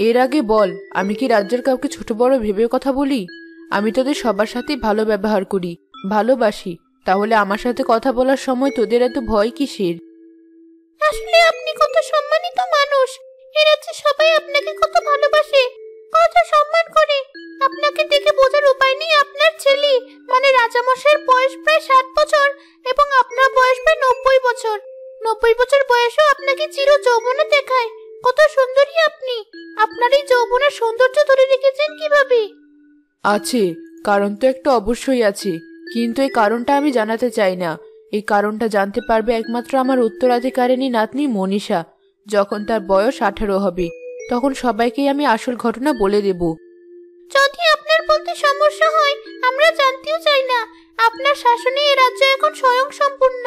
এর আগে বল, আমি কি রাজ্যের কাউকে ছোট বড় ভেবে কথা বলি? আমি তোদের সবার সাথেই ভালো ব্যবহার করি, ভালোবাসি। তাহলে আমার সাথে কথা বলার সময় তোদের এত ভয় কিসের? আসলে আপনি কত সম্মানিত মানুষ। এ রাজ্যে সবাই আপনাকে কত ভালোবাসে, কত সম্মান করে। আপনাকে দেখে বোঝার উপায় নেই আপনার ছেলে মানে রাজামশাইয়ের বয়স প্রায় 7 বছর এবং আপনার বয়স প্রায় 90 বছর। 90 বছর বয়সেও আপনাকে চির যৌবনে দেখায়। কত সুন্দরী আপনি। আপনার এই যৌবনের সৌন্দর্য ধরে রেখেছেন কিভাবে? আছে, কারণ তো একটা অবশ্যই আছে, কিন্তু এই কারণটা আমি জানাতে চাই না। এই কারণটা জানতে পারবে একমাত্র আমার উত্তরাধিকারিণী নাতনি মনীষা। যখন তার বয়স 18 হবে, তখন সবাইকেই আমি আসল ঘটনা বলে দেব। যদি আপনার বলতে সমস্যা হয়, আমরা জানতেও চাই না। আপনার শাসনে এই রাজ্য এখন স্বয়ং সম্পূর্ণ।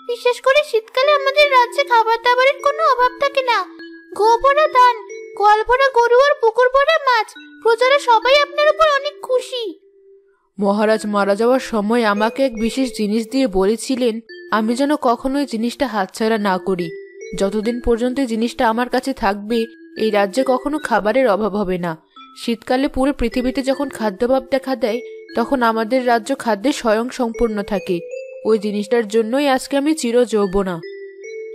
বিশেষ করে শীতকালে আমাদের রাজ্যে খাবার দাবারের কোনো অভাব থাকে না। গো ভরা ধান, গোয়াল ভরা গরু আর পুকুর ভরা মাছ। প্রজারা সবাই আপনার উপর অনেক খুশি। মহারাজ মারা যাওয়ার সময় আমাকে এক বিশেষ জিনিস দিয়ে বলেছিলেন আমি যেন কখনোই জিনিসটা হাতছাড়া না করি। যতদিন পর্যন্ত জিনিসটা আমার কাছে থাকবে, এই রাজ্যে কখনো খাবারের অভাব হবে না। শীতকালে পুরো পৃথিবীতে যখন খাদ্যাভাব দেখা দেয়, তখন আমাদের রাজ্য খাদ্যে স্বয়ং সম্পূর্ণ থাকে। ওই জিনিসটার জন্যই আজকে আমি চির যৌবনা।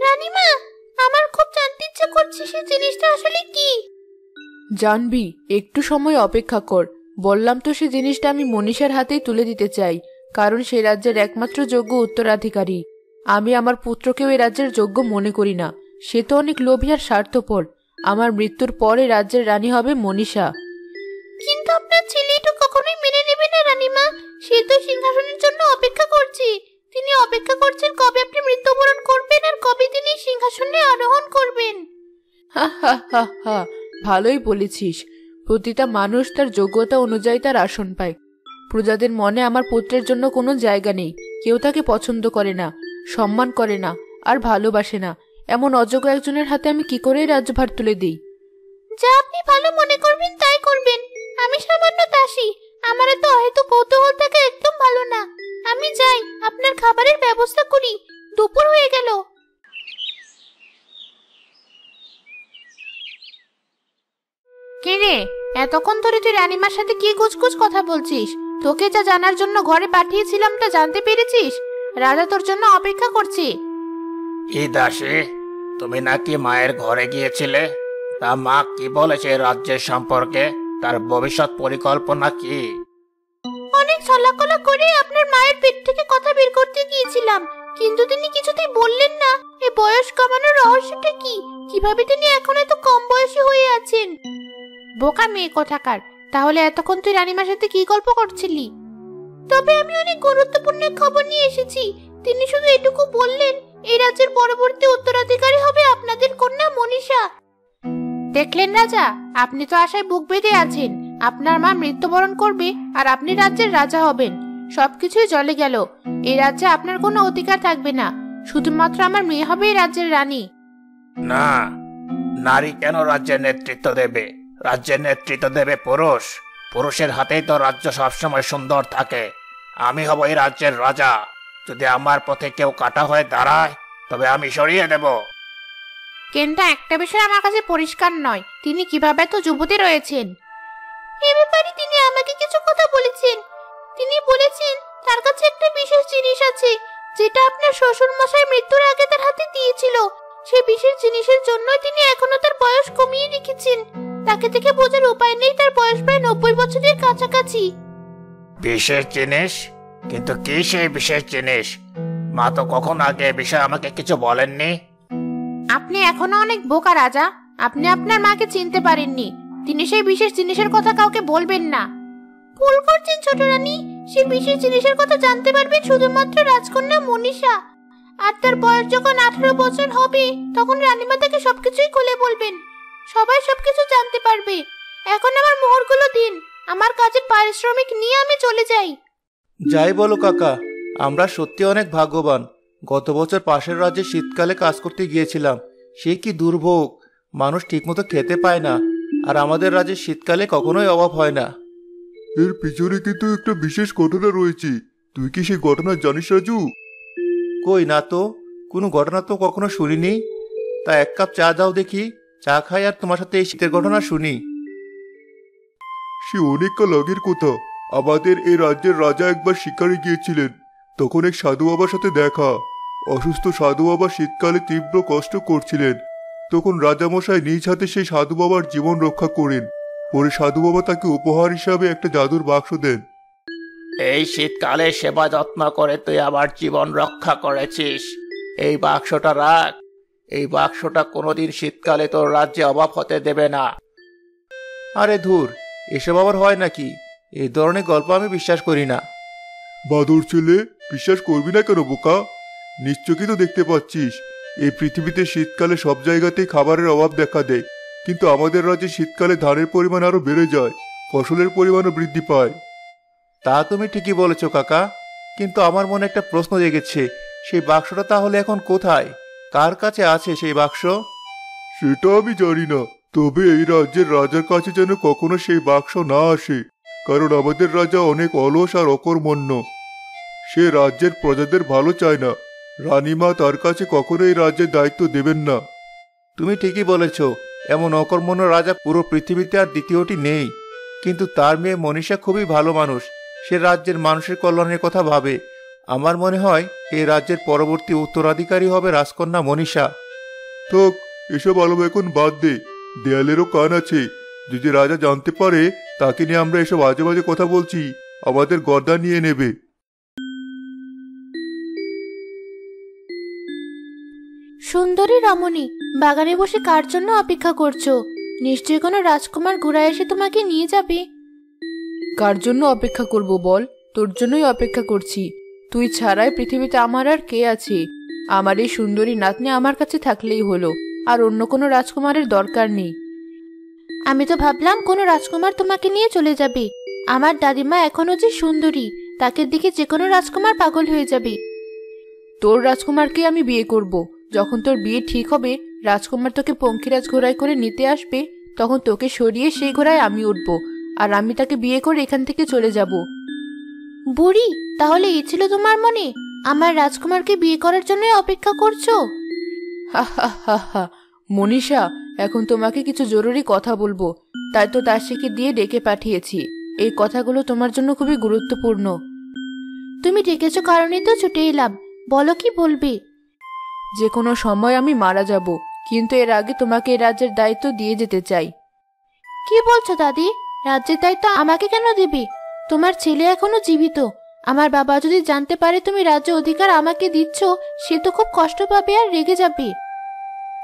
রানীমা, আমার খুব জানতে ইচ্ছে করছে সেই জিনিসটা আসলে কি। জানবি, একটু সময় অপেক্ষা কর। বললাম তো, সে জিনিসটা আমি মনীষার হাতেই তুলে দিতে চাই, কারণ সে রাজ্যের একমাত্র যোগ্য উত্তরাধিকারী। আমি আমার পুত্রকেও এই রাজ্যের যোগ্য মনে করি না। সে তো অনেক লোভী আর স্বার্থপর। আমার মৃত্যুর পরে রাজ্যের রানী হবে মনীষা। কিন্তু আপনার ছেলে তো কখনোই মেনে নেবে না রানীমা। সে তো সিংহাসনের জন্য অপেক্ষা করছে। তিনি অপেক্ষা করছেন কবে আপনি মৃত্যুবরণ করবেন আর কবে তিনি সিংহাসনে আরোহণ করবেন। হা হা হা হা, ভালোই বলেছিস। প্রতিটা মানুষ তার যোগ্যতা অনুযায়ী তার আসন পায়। প্রজাদের মনে আমার পুত্রের জন্য কোনো জায়গা নেই। কেউ তাকে পছন্দ করে না, সম্মান করে না আর ভালোবাসে না। এমন অযোগ্য একজনের হাতে আমি কি করে রাজ্যভার তুলে দিই? যা আপনি ভালো মনে করবেন তাই করবেন। আমি সামান্য দাসী, আমার এত হয়তো কৌতূহল থাকা একদম ভালো না। আমি যাই, আপনার খাবারের ব্যবস্থা করি। দুপুর হয়ে গেল। কে রে, এতক্ষণ ধরে তুই রানীমার সাথে কি গুজগুজ কথা বলছিস? তোকে যা জানার জন্য ঘরে পাঠিয়েছিলাম তা জানতে পেরেছিস? রাজা তোর জন্য অপেক্ষা করছে। কি দাসী, তুমি নাকি মায়ের ঘরে গিয়েছিলে? তা মা কি বলেছে রাজ্যের সম্পর্কে? তার ভবিষ্যৎ পরিকল্পনা কি? অনেক ছলাকলা করে আপনার মায়ের পেট থেকে কথা বের করতে গিয়েছিলাম, কিন্তু তিনি কিছুতেই বললেন না এই বয়স কমানোর রহস্যটা কি, কিভাবে তিনি এখন এত কম বয়সী হয়ে আছেন। বোকা মেয়ে কোথাকার। তাহলে এতক্ষণ তুই রানীমার সাথে কি গল্প করছিলি? তবে আমি অনেক গুরুত্বপূর্ণ খবর নিয়ে এসেছি। তিনি শুধু এটুকু বললেন এই রাজ্যের পরবর্তী উত্তরাধিকারী হবে আপনাদের কন্যা মনীষা। দেখলেন রাজা, আপনি তো আশায় বুক বেঁধে আছেন। আপনার মা মৃত্যুবরণ করবে আর আপনি রাজ্যের রাজা হবেন। সবকিছুই জলে গেল। এই রাজ্যে আপনার কোনো অধিকার থাকবে না। শুধুমাত্র আমার মেয়ে হবে এই রাজ্যের রানী। না, নারী কেন রাজ্যের নেতৃত্ব দেবে? রাজ্যের নেতৃত্ব দেবে পুরুষ। পুরুষের হাতেই তো রাজ্য সবসময় সুন্দর থাকে। আমি হব এই রাজ্যের রাজা। যদি আমার পথে কেউ কাটা হয়ে দাঁড়ায়, তবে আমি সরিয়ে দেব। কিন্তু একটা বিষয় আমার কাছে পরিষ্কার নয়, তিনি কিভাবে তো যুবতী রয়েছেন। এ ব্যাপারে তিনি আমাকে কিছু কথা বলেছেন। তিনি বলেছেন তার কাছে একটা বিশেষ জিনিস আছে, যেটা আপনার শ্বশুর মশাই মৃত্যুর আগে তার হাতে দিয়েছিল। সেই বিশেষ জিনিসের জন্য তিনি এখনো তার বয়স কমিয়ে রেখেছেন। তাকে দেখে বোঝার উপায় নেই তার বয়স প্রায় 90 বছরের কাছাকাছি। বিশেষ জিনিস? কিন্তু কি সেই বিশেষ জিনিস? মা তো কখন আগে বিষয় আমাকে কিছু বলেননি। আপনি এখনো অনেক বোকা রাজা। আপনি আপনার মাকে চিনতে পারেননি। তিনি সেই বিশেষ জিনিসের কথা কাউকে বলবেন না। ভুল করছেন ছোট রানী। সেই বিশেষ জিনিসের কথা জানতে পারবেন শুধুমাত্র রাজকন্যা মনীষা। আর তার বয়স যখন 18 বছর হবে, তখন রানীমা তাকে সবকিছুই খুলে বলবেন। সবাই সবকিছু জানতে পারবে। এখন আমার মোহরগুলো দিন। আমার কাজের পারিশ্রমিক নিয়ে আমি চলে যাই। যাই বলো কাকা, আমরা সত্যি অনেক ভাগ্যবান। গত বছর পাশের রাজ্যে শীতকালে কাজ করতে গিয়েছিলাম। সে কি দুর্ভোগ! মানুষ ঠিকমতো খেতে পায় না। আর আমাদের রাজ্যে শীতকালে কখনোই অভাব হয় না। এর পিছনে কিন্তু একটা বিশেষ ঘটনা রয়েছে। তুই কি সেই ঘটনা জানিস রাজু? কই না তো, কোনো ঘটনা তো কখনো শুনিনি। তা এক কাপ চা দাও দেখি, চা খাই আর তোমার সাথে এই শীতের ঘটনা শুনি। সে অনেক কাল আগের কথা। আমাদের এই রাজ্যের রাজা একবার শিকারে গিয়েছিলেন। তখন এক সাধু বাবার সাথে দেখা। অসুস্থ সাধু বাবা শীতকালে তীব্র কষ্ট করছিলেন। তখন রাজামশাই নিজ হাতে সেই সাধু বাবার জীবন রক্ষা করেন। পরে সাধু বাবা তাকে উপহার হিসাবে একটা জাদুর বাক্স দেন। এই শীতকালে সেবা যত্ন করে তুই আবার জীবন রক্ষা করেছিস। এই বাক্সটা রাখ। এই বাক্সটা কোনোদিন শীতকালে তোর রাজ্যে অভাব হতে দেবে না। আরে ধুর, এসব আবার হয় নাকি? এই ধরনের গল্প আমি বিশ্বাস করি না। বাদর ছেলে, বিশ্বাস করবি না কেন বোকা? নিশ্চয়ই তো দেখতে পাচ্ছিস এই পৃথিবীতে শীতকালে সব জায়গাতেই খাবারের অভাব দেখা দেয়, কিন্তু আমাদের রাজ্যে শীতকালে ধানের পরিমাণ আরো বেড়ে যায়, ফসলের পরিমাণও বৃদ্ধি পায়। তা তুমি ঠিকই বলেছো কাকা, কিন্তু আমার মনে একটা প্রশ্ন জেগেছে। সেই বাক্সটা তাহলে এখন কোথায়? কার কাছে আছে সেই বাক্স? সেটা আমি জানি না, তবে এই রাজ্যের রাজার কাছে যেন কখনো সেই বাক্স না আসে, কারণ আমাদের রাজা অনেক অলস আর অকর্মণ্য। সে রাজ্যের প্রজাদের ভালো চায় না। রানীমা তার কাছে কখনো এই রাজ্যের দায়িত্ব দেবেন না। তুমি ঠিকই বলেছ, এমন অকর্মণ্য রাজা পুরো পৃথিবীতে আর দ্বিতীয়টি নেই। কিন্তু তার মেয়ে মনীষা খুবই ভালো মানুষ। সে রাজ্যের মানুষের কল্যাণের কথা ভাবে। আমার মনে হয় এই রাজ্যের পরবর্তী উত্তরাধিকারী হবে রাজকন্যা মনীষা। থাক, এসব আলো এখন বাদ দে। দেয়ালেরও কান আছে। যদি রাজা জানতে পারে তাকে নিয়ে আমরা এসব আজে বাজে কথা বলছি, আমাদের গর্দান নিয়ে নেবে। সুন্দরী রমণী, বাগানে বসে কার জন্য অপেক্ষা করছো? নিশ্চয়ই কোনো রাজকুমার ঘোড়ায় এসে তোমাকে নিয়ে যাবে। কার জন্য অপেক্ষা করব বল? তোর জন্যই অপেক্ষা করছি। তুই ছাড়াই পৃথিবীতে আমার আর কে আছে? আমার এই সুন্দরী নাতনি আমার কাছে থাকলেই হলো, আর অন্য কোনো রাজকুমারের দরকার নেই। আমি তো ভাবলাম কোনো রাজকুমার তোমাকে নিয়ে চলে যাবে। আমার দাদিমা এখনো যে সুন্দরী, তাকে দেখে যে কোনো রাজকুমার পাগল হয়ে যাবে। তোর রাজকুমারকে আমি বিয়ে করব। যখন তোর বিয়ে ঠিক হবে, রাজকুমার তোকে পঙ্খিরাজ ঘোড়ায় করে নিতে আসবে, তখন তোকে সরিয়ে সেই ঘোড়ায় আমি উঠবো, আর আমি তাকে বিয়ে করে এখান থেকে চলে যাব। বুড়ি, তাহলে এই ছিল তোমার মনে? আমার রাজকুমারকে বিয়ে করার জন্যই অপেক্ষা করছো? হা হা হা হা। মনীষা, এখন তোমাকে কিছু জরুরি কথা বলবো, তাই তো দাসীকে দিয়ে ডেকে পাঠিয়েছি। এই কথাগুলো তোমার জন্য খুবই গুরুত্বপূর্ণ। তুমি ডেকেছো কারণেই তো ছুটে এলাম। বলো, কি বলবে? যে কোনো সময় আমি মারা যাব, কিন্তু এর আগে তোমাকে এই রাজ্যের দায়িত্ব দিয়ে যেতে চাই। কি বলছো দাদি? রাজ্যের দায়িত্ব আমাকে কেন দিবি? তোমার ছেলে এখনো জীবিত। আমার বাবা যদি জানতে পারে তুমি রাজ্য অধিকার আমাকে দিচ্ছ, সে তো খুব কষ্ট পাবে আর রেগে যাবে।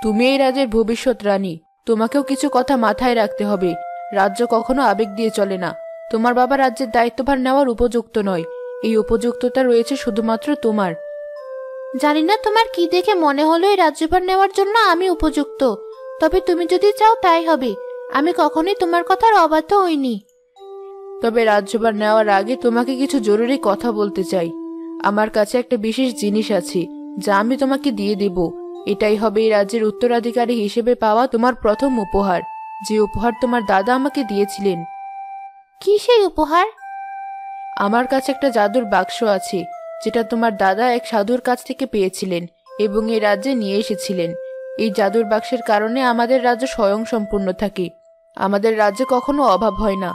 তুমি এই রাজ্যের ভবিষ্যৎ রানী, তোমাকেও কিছু কথা মাথায় রাখতে হবে। রাজ্য কখনো আবেগ দিয়ে চলে না। তোমার বাবা রাজ্যের দায়িত্বভার নেওয়ার উপযুক্ত নয়। এই উপযুক্ততা রয়েছে শুধুমাত্র তোমার। জানি না তোমার কি দেখে মনে হলো এই রাজ্যভার নেওয়ার জন্য আমি উপযুক্ত। তবে তুমি যদি চাও তাই হবে। আমি কখনোই তোমার কথার অবাধ্য হইনি। তবে রাজ্যভার নেওয়ার আগে তোমাকে কিছু জরুরি কথা বলতে চাই। আমার কাছে একটা বিশেষ জিনিস আছে, যা আমি তোমাকে দিয়ে দেব। এটাই হবে এই রাজ্যের উত্তরাধিকারী হিসেবে পাওয়া তোমার প্রথম উপহার, যে উপহার তোমার দাদা আমাকে দিয়েছিলেন। কি সেই উপহার? আমার কাছে একটা জাদুর বাক্স আছে, যেটা তোমার দাদা এক সাধুর কাছ থেকে পেয়েছিলেন এবং এই রাজ্যে নিয়ে এসেছিলেন। এই জাদুর বাক্সের কারণে আমাদের রাজ্য স্বয়ংসম্পূর্ণ থাকে। আমাদের রাজ্যে কখনো অভাব হয় না।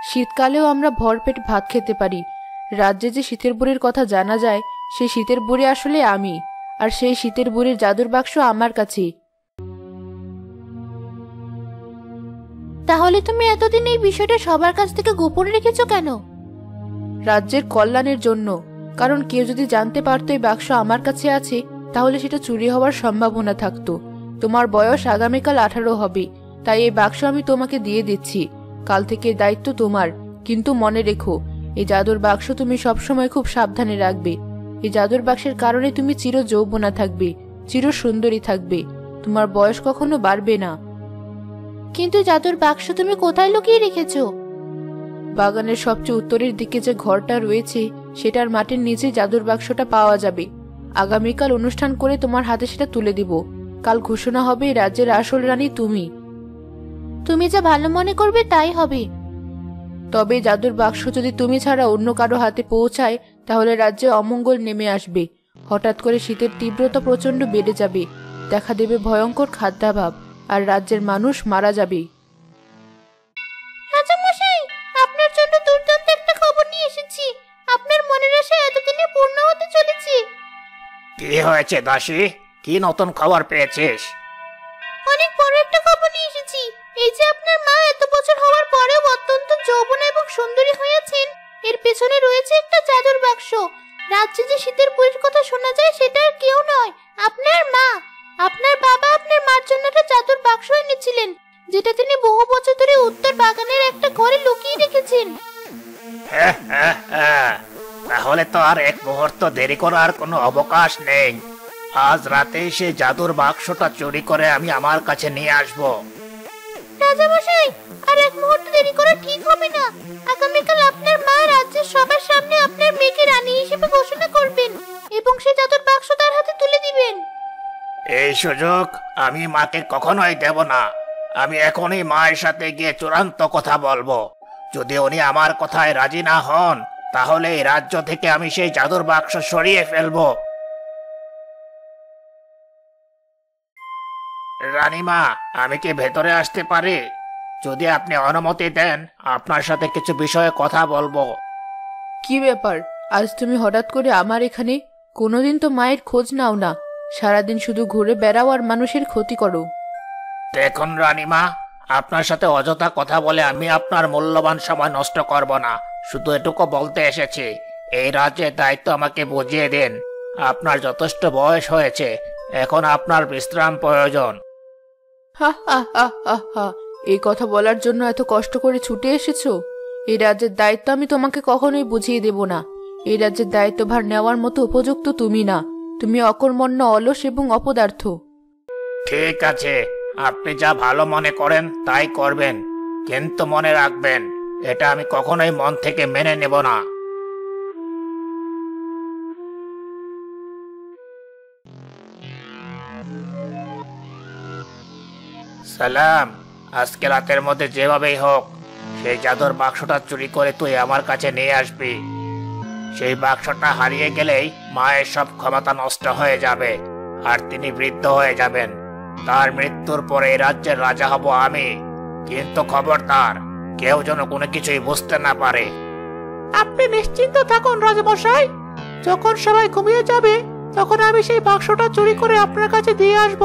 শীতকালেও আমরা ভরপেট ভাত খেতে পারি। রাজ্যে যে শীতের বুড়ির কথা জানা যায়, সেই শীতের বুড়ি আসলে আমি, আর সেই শীতের বুড়ির জাদুর বাক্স আমার কাছে। তাহলে তুমি এতদিন এই বিষয়টা সবার কাছ থেকে গোপন রেখেছো কেন? রাজ্যের কল্যাণের জন্য। কারণ কেউ যদি জানতে পারতো এই বাক্স আমার কাছে আছে, তাহলে সেটা চুরি হওয়ার সম্ভাবনা থাকতো। তোমার বয়স আগামীকাল 18 হবে, তাই এই বাক্স আমি তোমাকে দিয়ে দিচ্ছি। কাল থেকে দায়িত্ব তোমার। কিন্তু মনে রেখো, এই জাদুর বাক্স তুমি সবসময় খুব সাবধানে রাখবে। এই জাদুর বাক্সের কারণে তুমি চির যৌবনা থাকবে, চির সুন্দরী থাকবে। তোমার বয়স কখনো বাড়বে না। কিন্তু জাদুর বাক্স তুমি কোথায় লুকিয়ে রেখেছো? বাগানের সবচেয়ে উত্তরের দিকে যে ঘরটা রয়েছে, সেটার মাটির নিচে জাদুর বাক্সটা পাওয়া যাবে। আগামীকাল অনুষ্ঠান করে তোমার হাতে সেটা তুলে দিব। কাল ঘোষণা হবে এই রাজ্যের আসল রানী তুমি। তুমি যা ভালো মনে করবে তাই হবে। তবে জাদুর বাক্স যদি তুমি ছাড়া অন্য কারো হাতে পৌঁছায়, তাহলে রাজ্যে অমঙ্গল নেমে আসবে। হঠাৎ করে শীতের তীব্রতা প্রচন্ড বেড়ে যাবে, দেখা দেবে ভয়ঙ্কর খাদ্যাভাব, আর রাজ্যের মানুষ মারা যাবে। রাজামশাই, আপনার জন্য দুর্দান্ত একটা খবর নিয়ে এসেছি। আপনার মনের আশা এতদিনে পূর্ণ হতে চলেছে। কি হয়েছে দাসী? কি নতুন খবর পেয়েছিস? অনেক বড় একটা খবর নিয়ে এসেছি। এই যে আপনার মা এত বছর হওয়ার পরেও অত্যন্ত যৌবনা এবং সুন্দরী হয়েছেন, এর পেছনে রয়েছে একটা জাদুর বাক্স। রাজ্যে যে শীতের পুরীর কথা শোনা যায় সেটা আর কেউ নয়, আপনার মা। আপনার বাবা আপনার মার জন্য একটা জাদুর বাক্স এনেছিলেন, যেটা তিনি বহু বছর ধরে উত্তর বাগানের একটা ঘরে লুকিয়ে রেখেছেন। তাহলে তো আর এক মুহূর্ত দেরি করার কোনো অবকাশ নেই। আজ রাতেই সেই জাদুর বাক্সটা চুরি করে আমি আমার কাছে নিয়ে আসব। রাজামশাই, আর এক মুহূর্ত দেরি করা ঠিক হবে না। আগামীকাল আপনার মা রাজ্যের সবার সামনে আপনার মেয়েকে রানী হিসেবে ঘোষণা করবেন এবং সেই জাদুর বাক্স তার হাতে তুলে দিবেন। এই সুযোগ আমি মাকে কখনোই দেব না। আমি এখনই মায়ের সাথে গিয়ে চূড়ান্ত কথা বলবো। যদি উনি আমার কথায় রাজি না হন, তাহলে এই রাজ্য থেকে আমি সেই জাদুর বাক্স সরিয়ে ফেলবো। রানীমা, আমি কি ভেতরে আসতে পারি? যদি আপনি অনুমতি দেন, আপনার সাথে কিছু বিষয়ে কথা বলবো। কি ব্যাপার, আজ তুমি হঠাৎ করে আমার এখানে? কোনোদিন তো মায়ের খোঁজ নাও না, সারাদিন শুধু ঘুরে বেড়াও আর মানুষের ক্ষতি করো। দেখুন রানীমা, আপনার সাথে অযথা কথা বলে আমি আপনার মূল্যবান সময় নষ্ট করব না। শুধু এটুকু বলতে এসেছি, এই রাজ্যের দায়িত্ব আমাকে বুঝিয়ে দিন। আপনার যথেষ্ট বয়স হয়েছে, এখন আপনার বিশ্রাম প্রয়োজন। হা হা হা হা হা, এই কথা বলার জন্য এত কষ্ট করে ছুটে এসেছো? এই রাজ্যের দায়িত্ব আমি তোমাকে কখনোই বুঝিয়ে দেব না। এই রাজ্যের দায়িত্বভার নেওয়ার মতো উপযুক্ত তুমি না। তুমি অকর্মণ্য, অলস এবং অপদার্থ। ঠিক আছে, আপনি যা ভালো মনে করেন তাই করবেন, কিন্তু মনে রাখবেন, এটা আমি কখনোই মন থেকে মেনে নেব না। সালাম, আজকে রাতের মধ্যে যেভাবেই হোক সেই জাদুর বাক্সটা চুরি করে তুই আমার কাছে নিয়ে আসবি। সেই বাক্সটা হারিয়ে গেলেই মায়ের সব ক্ষমতা নষ্ট হয়ে যাবে আর তিনি বৃদ্ধ হয়ে যাবেন। তার মৃত্যুর পরে এই রাজ্যের রাজা হব আমি। কিন্তু খবরদার, কেউ যেন কোনো কিছুই বুঝতে না পারে। আপনি নিশ্চিন্ত থাকুন রাজামশাই, যখন সবাই ঘুমিয়ে যাবে তখন আমি সেই বাক্সটা চুরি করে আপনার কাছে দিয়ে আসব।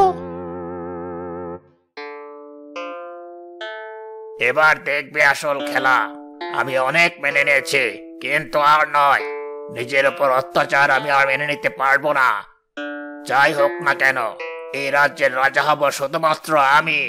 এবার দেখবে আসল খেলা। আমি অনেক মেনে নিয়েছি, কিন্তু আর নয়। নিজের উপর অত্যাচার আমি আর মেনে নিতে পারবো না। যাই হোক না কেন, এই রাজ্যের রাজা হব শুধুমাত্র আমি।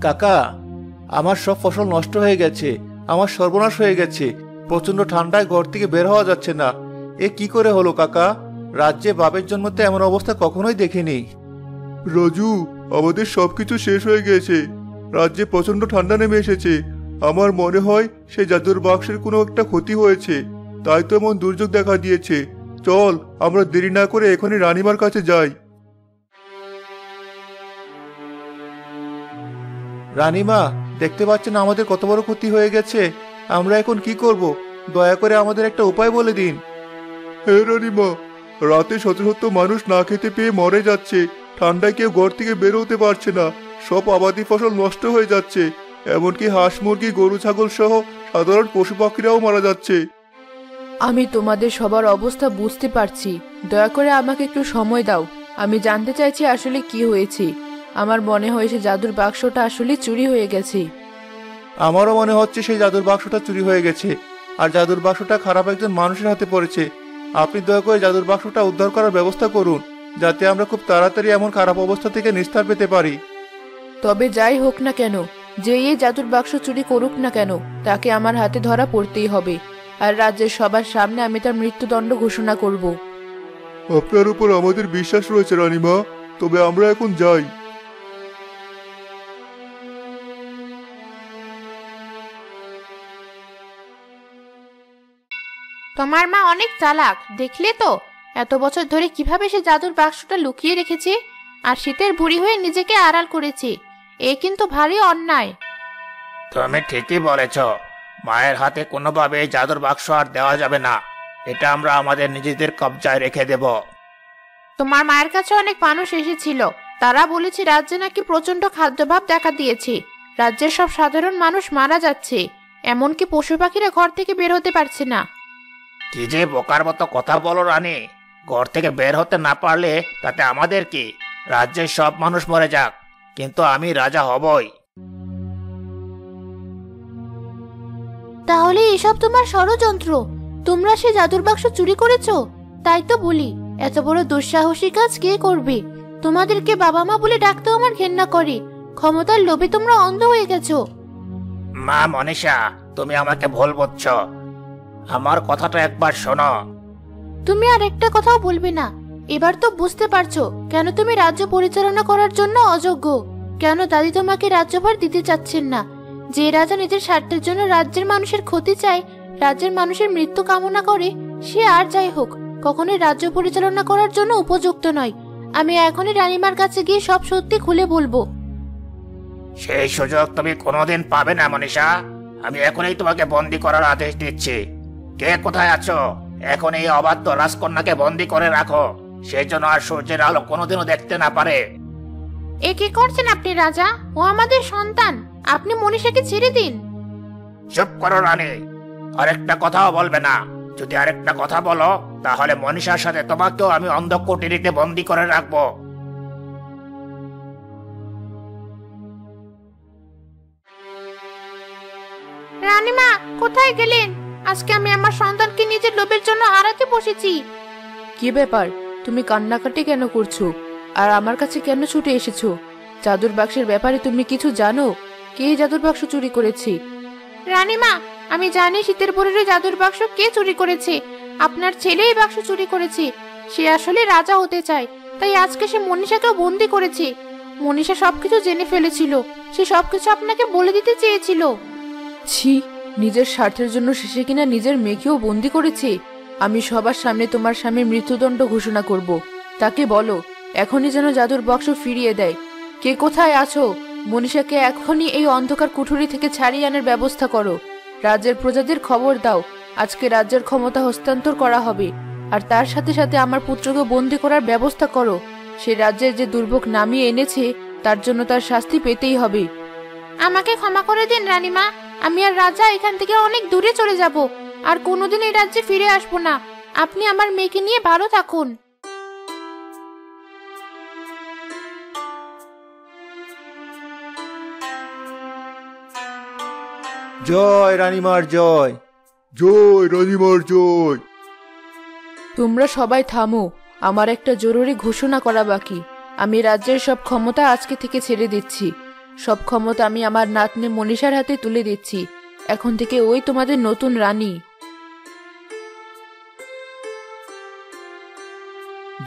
কাকা, আমার সব ফসল নষ্ট হয়ে গেছে, আমার সর্বনাশ হয়ে গেছে। প্রচন্ড ঠান্ডায় ঘর থেকে বের হওয়া যাচ্ছে না। এ কি করে হলো কাকা? রাজ্যে বাপের জন্মতে এমন অবস্থা কখনোই দেখিনি। রাজু, আমাদের সবকিছু শেষ হয়ে গেছে। রাজ্যে প্রচন্ড ঠান্ডা নেমে এসেছে। আমার মনে হয় সেই জাদুর বাক্সের কোনো একটা ক্ষতি হয়েছে, তাই তো এমন দুর্যোগ দেখা দিয়েছে। চল, আমরা দেরি না করে এখনই রানীমার কাছে যাই। রানীমা, দেখতে পাচ্ছেন আমাদের কত বড় ক্ষতি হয়ে গেছে। আমরা এখন কি করব? দয়া করে আমাদের একটা উপায় বলে দিন। হে রানীমা, রাতে শত শত মানুষ না খেতে পেয়ে মরে যাচ্ছে। ঠান্ডায় কেউ ঘর থেকে বের হতে পারছে না। সব আবাদি ফসল নষ্ট হয়ে যাচ্ছে। এমনকি হাঁস, মুরগি, গরু, ছাগল সহ সাধারণ পশু পাখিরাও মারা যাচ্ছে। আমি তোমাদের সবার অবস্থা বুঝতে পারছি। দয়া করে আমাকে একটু সময় দাও। আমি জানতে চাইছি আসলে কি হয়েছে। আমার মনে হয় সে জাদুর বাক্সটা আসলে চুরি হয়ে গেছে। আমারও মনে হচ্ছে সেই জাদুর বাক্সটা চুরি হয়ে গেছে, আর জাদুর বাক্সটা খারাপ একজন মানুষের হাতে পড়েছে। আপনি দয়া করে জাদুর বাক্সটা উদ্ধার করার ব্যবস্থা করুন, যাতে আমরা খুব তাড়াতাড়ি এমন খারাপ অবস্থা থেকে নিস্তার পেতে পারি। তবে যাই হোক না কেন, যে এই জাদুর বাক্স চুরি করুক না কেন, তাকে আমার হাতে ধরা পড়তেই হবে। আর রাজ্যের সবার সামনে আমি তার মৃত্যুদণ্ড ঘোষণা করব। আপনার উপর আমাদের বিশ্বাস রয়েছে রানীমা, তবে আমরা এখন যাই। তোমার মা অনেক চালাক, দেখলে তো? এত বছর ধরে কিভাবে সে জাদুর বাক্সটা লুকিয়ে রেখেছে আর শীতের বুড়ি হয়ে নিজেকে আড়াল করেছে। এ কিন্তু ভারী অন্যায়। তুমি ঠিকই বলেছ। মায়ের হাতে কোনোভাবে এই জাদুর বাক্স আর দেওয়া যাবে না। এটা আমরা আমাদের নিজেদের কবজায় রেখে দেব। তোমার মায়ের কাছে অনেক মানুষ এসেছিল, তারা বলেছে রাজ্যে নাকি প্রচন্ড খাদ্যাভাব দেখা দিয়েছে। রাজ্যের সব সাধারণ মানুষ মারা যাচ্ছে, এমনকি পশু পাখিরা ঘর থেকে বের হতে পারছে না। কি যে বোকার মতো কথা বলো রানী। ঘর থেকে বের হতে না পারলে তাতে আমাদের কি? রাজ্যের সব মানুষ মরে যাক, কিন্তু আমি রাজা হবই। তাহলে এসব তোমার ষড়যন্ত্র? তোমরা সে জাদুর বাক্স চুরি করেছো? তাই তো বলি, এত বড় দুঃসাহসী কাজ কে করবে? তোমাদেরকে বাবা মা বলে ডাকতেও আমার ঘেন্না করে। ক্ষমতার লোভে তোমরা অন্ধ হয়ে গেছো। মা মনীষা, তুমি আমাকে ভুল বুঝছো। আমার কথাটা একবার শোনো। তুমি আর একটা কথাও বলবে না। এবার তো বুঝতে পারছো কেন তুমি রাজ্য পরিচালনা করার জন্য অযোগ্য, কেন দাদি তোমাকে রাজ্যভার দিতে চাচ্ছেন না। যে রাজা নিজের স্বার্থের জন্য রাজ্যের মানুষের ক্ষতি চায়, রাজ্যের মানুষের মৃত্যু কামনা করে, সে আর যাই হোক কখনোই রাজ্য পরিচালনা করার জন্য উপযুক্ত নয়। আমি এখনই রানীমার কাছে গিয়ে সব সত্যি খুলে বলবো। সেই সুযোগ তুমি কোনোদিন পাবে না মনীষা। আমি এখনই তোমাকে বন্দি করার আদেশ দিচ্ছি। কে কোথায় আছো? এখন এই অবাধ্য রাজকন্যাকে বন্দি করে রাখো, সেই জন্য আর সূর্যের আলো কোনোদিনও দেখতে না পারে। এ কি করছেন আপনি রাজা? ও আমাদের সন্তান, আপনি মনীষাকে ছেড়ে দিন। চুপ করো রানী, আরেকটা কথাও বলবে না। যদি আরেকটা কথা বলো তাহলে মনীষার সাথে তোমাকেও আমি অন্ধকুটিরিতে বন্দি করে রাখবো। রানীমা, কোথায় গেলেন? আজকে আমি আমার সন্তানকে নিজের লোভের জন্য হারাতে বসেছি। কি ব্যাপার? তুমি কান্নাকাটি কেন করছো? আর আমার কাছে কেন ছুটে এসেছো? জাদুর বাক্সের ব্যাপারে তুমি কিছু জানো? কে জাদুর বাক্স চুরি করেছে? রানীমা, আমি জানি শীতের বুড়ির জাদুর বাক্স কে চুরি করেছে। আপনার ছেলে এই বাক্স চুরি করেছে। সে আসলে রাজা হতে চায়, তাই আজকে সে মনীষাকেও বন্দি করেছে। মনীষা সবকিছু জেনে ফেলেছিল, সে সবকিছু আপনাকে বলে দিতে চেয়েছিল। ছি, নিজের স্বার্থের জন্য শেষে কিনা নিজের মেয়েকেও বন্দি করেছে। আমি সবার সামনে তোমার স্বামীর মৃত্যুদণ্ড ঘোষণা করব। তাকে বলো এখনই যেন জাদুর বাক্স ফিরিয়ে দেয়। কে কোথায় আছো? মনীষাকে এখনই এই অন্ধকার কুঠুরি থেকে ছাড়িয়ে আনার ব্যবস্থা করো। রাজ্যের প্রজাদের খবর দাও, আজকে রাজ্যের ক্ষমতা হস্তান্তর করা হবে। আর তার সাথে সাথে আমার পুত্রকে বন্দি করার ব্যবস্থা করো। সে রাজ্যের যে দুর্ভোগ নামিয়ে এনেছে তার জন্য তার শাস্তি পেতেই হবে। আমাকে ক্ষমা করে দিন রানীমা, আমি আর রাজা এখান থেকে অনেক দূরে চলে যাব, আর কোনোদিন এই রাজ্যে ফিরে আসবো না। আপনি আমার মেয়েকে নিয়ে ভালো থাকুন। জয় রানীমার জয়। জয় রানীমার জয়। তোমরা সবাই থামো, আমার একটা জরুরি ঘোষণা করা বাকি। আমি রাজ্যের সব ক্ষমতা আজকে থেকে ছেড়ে দিচ্ছি। সব ক্ষমতা আমি আমার নাতনি মনীষার হাতে তুলে দিচ্ছি। এখন থেকে ওই তোমাদের নতুন রানী।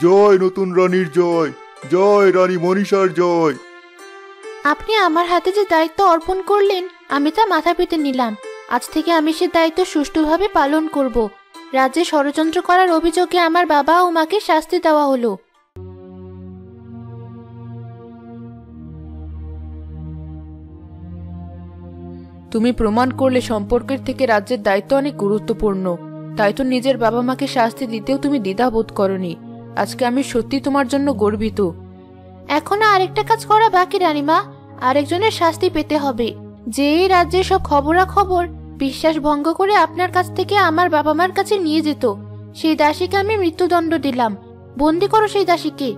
জয় নতুন রানীর জয়। জয় রানী মনীষার জয়। আপনি আমার হাতে যে দায়িত্ব অর্পণ করলেন আমি তা মাথা পেতে নিলাম। আজ থেকে আমি সে দায়িত্ব সুষ্ঠুভাবে পালন করব। রাজ্যে ষড়যন্ত্র করার অভিযোগে আমার বাবা ও মাকে শাস্তি দেওয়া হলো। তুমি প্রমাণ করলে সম্পর্কের থেকে রাজ্যের দায়িত্ব অনেক গুরুত্বপূর্ণ। তাই তো নিজের বাবা মাকে শাস্তি দিতেও তুমি দ্বিধাবোধ করনি। আজকে আমি সত্যি তোমার জন্য গর্বিত। এখনো আরেকটা কাজ করা বাকি রানীমা, আরেকজনের শাস্তি পেতে হবে। যে এই রাজ্যের সব খবরাখবর বিশ্বাস ভঙ্গ করে আপনার কাছ থেকে আমার বাবা মার কাছে নিয়ে যেত, সেই দাসীকে আমি মৃত্যুদণ্ড দিলাম। বন্দি করো সেই দাসীকে।